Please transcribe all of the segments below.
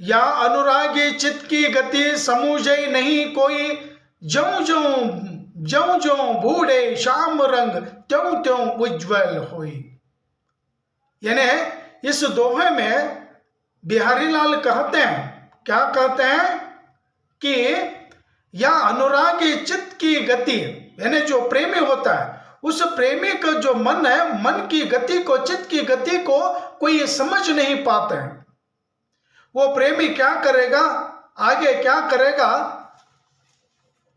या अनुरागी चित्त की गति समूझे नहीं कोई, ज्यों ज्यों बूढ़े श्याम रंग त्यों त्यों उज्ज्वल हुई। यानी इस दोहे में बिहारी लाल कहते हैं, क्या कहते हैं कि या अनुरागी चित्त की गति, यानी जो प्रेमी होता है उस प्रेमी का जो मन है, मन की गति को, चित्त की गति को कोई समझ नहीं पाते हैं। वो प्रेमी क्या करेगा, आगे क्या करेगा,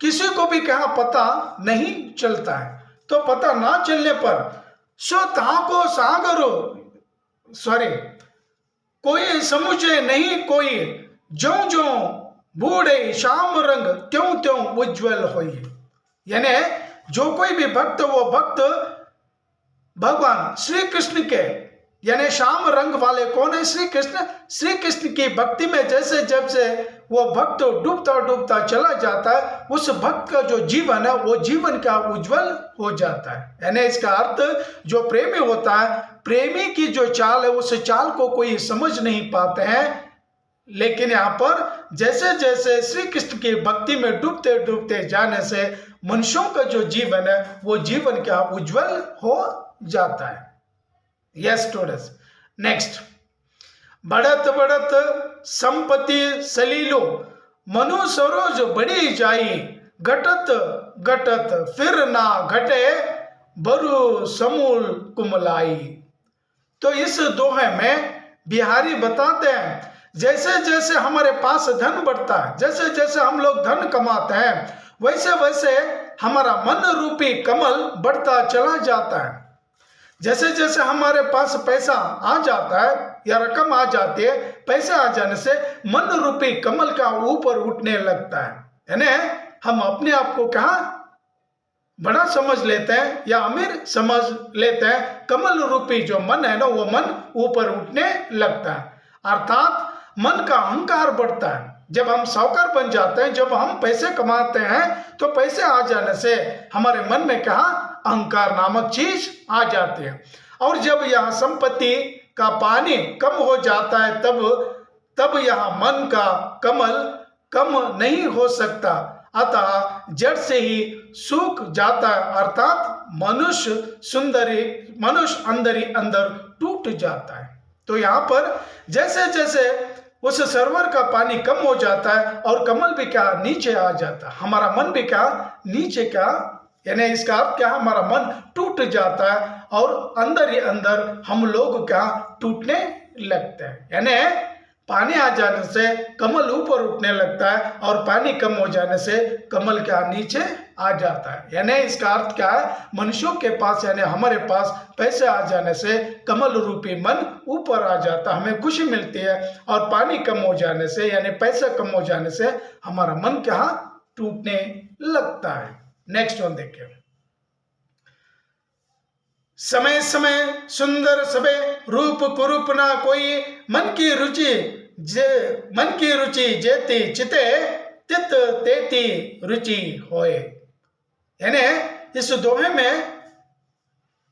किसी को भी क्या पता नहीं चलता है। तो पता ना चलने पर सो ताको सागरो कोई समझे नहीं कोई, ज्यों ज्यों बूढ़े श्याम रंग त्यों त्यों उज्ज्वल हुई। यानी जो कोई भी भक्त, वो भक्त भगवान श्री कृष्ण के, यानी श्याम रंग वाले कौन है, श्री कृष्ण। श्री कृष्ण की भक्ति में जैसे जब से वो भक्त डूबता डूबता चला जाता है, उस भक्त का जो जीवन है वो जीवन का उज्जवल हो जाता है। यानी इसका अर्थ जो प्रेमी होता है, प्रेमी की जो चाल है उस चाल को कोई समझ नहीं पाते हैं। लेकिन यहाँ पर जैसे जैसे श्री कृष्ण की भक्ति में डूबते डूबते जाने से मनुष्यों का जो जीवन है वो जीवन क्या उज्जवल हो जाता है। यस स्टूडेंट्स, नेक्स्ट, बढ़त बढ़त संपत्ति सलीलो मनु सरोज बढ़ी जाई, घटत घटत फिर ना घटे बरु समूल कुमलाई। तो इस दोहे में बिहारी बताते हैं, जैसे जैसे हमारे पास धन बढ़ता है, जैसे जैसे हम लोग धन कमाते हैं, वैसे वैसे हमारा मन रूपी कमल बढ़ता चला जाता है। जैसे जैसे हमारे पास पैसा आ जाता है या रकम आ जाती है, पैसे आ जाने से मन रूपी कमल का ऊपर उठने लगता है। यानी हम अपने आप को कहाँ बड़ा समझ लेते हैं या अमीर समझ लेते हैं, कमल रूपी जो मन है ना वो मन ऊपर उठने लगता है। अर्थात मन का अहंकार बढ़ता है। जब हम साहूकार बन जाते हैं, जब हम पैसे कमाते हैं, तो पैसे आ जाने से हमारे मन में क्या अहंकार नामक चीज आ जाती है। और जब यह संपत्ति का पानी कम हो जाता है, तब यह मन का कमल कम नहीं हो सकता, अतः जड़ से ही सूख जाता है। अर्थात मनुष्य अंदर ही अंदर टूट जाता है। तो यहाँ पर जैसे जैसे उस सरोवर का पानी कम हो जाता है और कमल भी क्या नीचे आ जाता है, हमारा मन भी क्या नीचे क्या, यानी इसका अर्थ क्या, हमारा मन टूट जाता है और अंदर ही अंदर हम लोग क्या टूटने लगते हैं। यानी पानी आ जाने से कमल ऊपर उठने लगता है और पानी कम हो जाने से कमल क्या नीचे आ जाता है। यानी इसका अर्थ क्या है, मनुष्यों के पास यानी हमारे पास पैसे आ जाने से कमल रूपी मन ऊपर आ जाता है, हमें खुशी मिलती है। और पानी कम हो जाने से यानी पैसा कम हो जाने से हमारा मन क्या टूटने लगता है। नेक्स्ट वन देखिए, समय समय सुंदर सबे रूप कुरूप ना कोई, मन की रुचि जेती चिते तित तेती रुचि होए। यानी इस दोहे में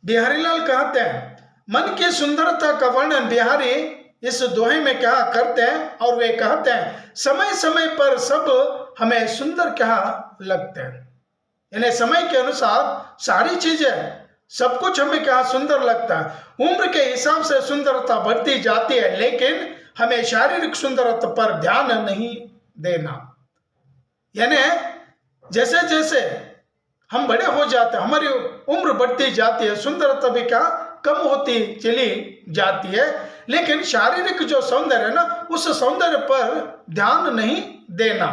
बिहारी लाल कहते हैं, मन की सुंदरता का वर्णन बिहारी इस दोहे में क्या करते हैं, और वे कहते हैं समय समय पर सब हमें सुंदर क्या लगते हैं। यानी समय के अनुसार सारी चीजें सब कुछ हमें क्या सुंदर लगता है। उम्र के हिसाब से सुंदरता बढ़ती जाती है, लेकिन हमें शारीरिक सुंदरता पर ध्यान नहीं देना। यानी जैसे जैसे हम बड़े हो जाते हैं, हमारी उम्र बढ़ती जाती है, सुंदरता भी क्या कम होती चली जाती है, लेकिन शारीरिक जो सौंदर्य है ना, उस सौंदर्य पर ध्यान नहीं देना।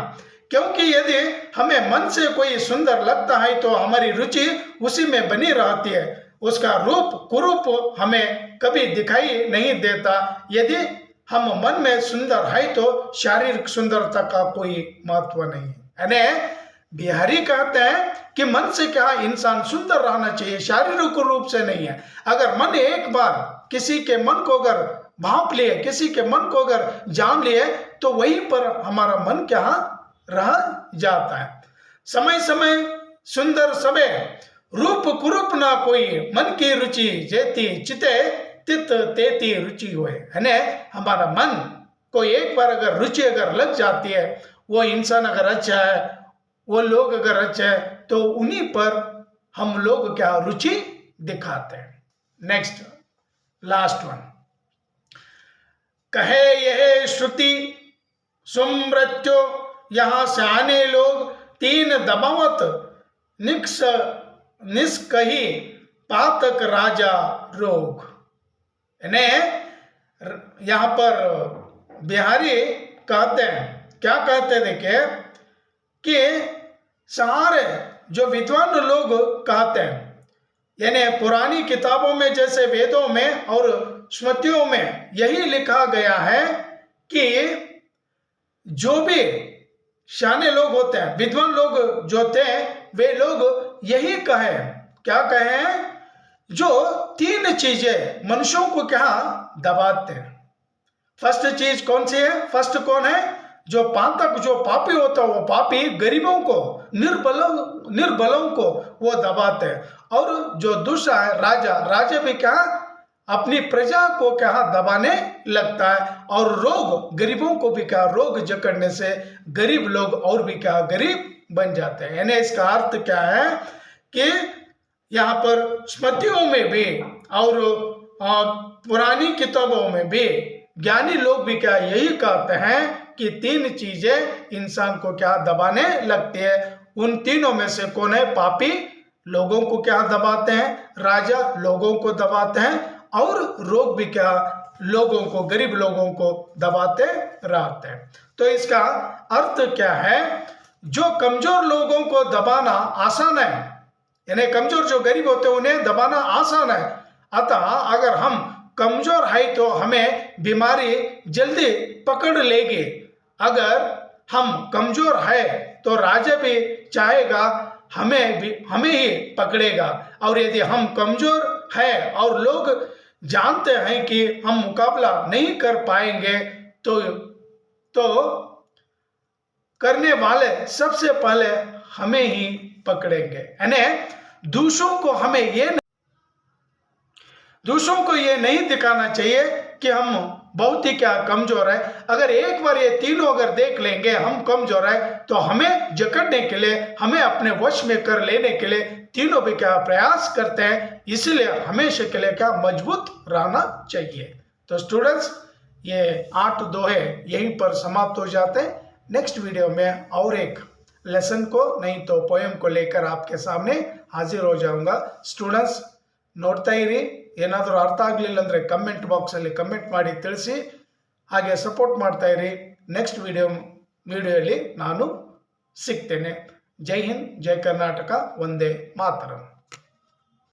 क्योंकि यदि हमें मन से कोई सुंदर लगता है तो हमारी रुचि उसी में बनी रहती है, उसका रूप कुरूप हमें कभी दिखाई नहीं देता। यदि हम मन में सुंदर है तो शारीरिक सुंदरता का कोई महत्व नहीं है। यानी बिहारी कहते हैं कि मन से क्या इंसान सुंदर रहना चाहिए, शारीरिक रूप से नहीं है। अगर मन एक बार किसी के मन को अगर भांप लिए, किसी के मन को अगर जान लिए, तो वहीं पर हमारा मन क्या रह जाता है। समय समय सुंदर सबे रूप कुरूप ना कोई, मन की रुचि जेती चिते तित तेती रुचि होए। यानी हमारा मन कोई एक बार अगर रुचि अगर लग जाती है, वो इंसान अगर अच्छा है, वो लोग अगर अच्छा है, तो उन्हीं पर हम लोग क्या रुचि दिखाते हैं। नेक्स्ट लास्ट वन, कहे यह श्रुति सुमृत्यो, यहां से आने लोग तीन दबावत निष्कही पातक राजा रोग। यहां पर बिहारी कहते हैं, क्या कहते हैं देखिए, कि सारे जो विद्वान लोग कहते हैं, यानी पुरानी किताबों में जैसे वेदों में और स्मृतियों में यही लिखा गया है कि जो भी शाने लोग होते हैं, विद्वान लोग जो थे, वे लोग यही कहे, क्या कहे, जो तीन चीजें मनुष्यों को क्या दबाते हैं। फर्स्ट चीज कौन सी है? फर्स्ट कौन है? जो पातक, जो पापी होता है, वो पापी गरीबों को, निर्बलों को वो दबाते हैं। और जो दूसरा है राजा, राजा भी क्या अपनी प्रजा को क्या दबाने लगता है। और रोग, गरीबों को भी क्या रोग जकड़ने से गरीब लोग और भी क्या गरीब बन जाते हैं। यानी इसका अर्थ क्या है कि यहाँ पर स्मृतियों में भी और पुरानी किताबों में भी ज्ञानी लोग भी क्या यही कहते हैं कि तीन चीजें इंसान को क्या दबाने लगती है। उन तीनों में से कौन है? पापी लोगों को क्या दबाते हैं, राजा लोगों को दबाते हैं, और रोग भी क्या लोगों को, गरीब लोगों को दबाते रहते हैं। तो इसका अर्थ क्या है? जो कमजोर लोगों को दबाना आसान है, यानी कमजोर जो गरीब होते हैं उन्हें दबाना आसान है। अतः अगर हम कमजोर है तो हमें बीमारी जल्दी पकड़ लेगी। अगर हम कमजोर है तो राजा भी चाहेगा हमें ही पकड़ेगा। और यदि हम कमजोर है और लोग जानते हैं कि हम मुकाबला नहीं कर पाएंगे, तो करने वाले सबसे पहले हमें ही पकड़ेंगे। यानी दूसरों को ये नहीं दिखाना चाहिए कि हम बहुत ही क्या कमजोर है। अगर एक बार ये तीनों अगर देख लेंगे हम कमजोर है, तो हमें जकड़ने के लिए, हमें अपने वश में कर लेने के लिए तीनों भी क्या प्रयास करते हैं। इसलिए हमेशा के लिए क्या मजबूत रहना चाहिए। तो स्टूडेंट्स, ये 8 दोहे यहीं पर समाप्त हो जाते हैं। नेक्स्ट वीडियो में और एक लेसन को, नहीं तो पोएम को लेकर आपके सामने हाजिर हो जाऊंगा। स्टूडेंट्स ನೋಡ್ತಾ ಇರಿ, ಏನಾದರೂ ಅರ್ಥ ಆಗಲಿಲ್ಲ ಅಂದರೆ ಕಮೆಂಟ್ ಬಾಕ್ಸಲ್ಲಿ ಕಮೆಂಟ್ ಮಾಡಿ ತಿಳಿಸಿ, ಹಾಗೆ ಸಪೋರ್ಟ್ ಮಾಡ್ತಾ ಇರಿ. ನೆಕ್ಸ್ಟ್ ವಿಡಿಯೋಯಲ್ಲಿ ನಾನು ಸಿಗ್ತೇನೆ. ಜೈ ಹಿಂದ್, ಜೈ ಕರ್ನಾಟಕ, ವಂದೇ ಮಾತರಂ.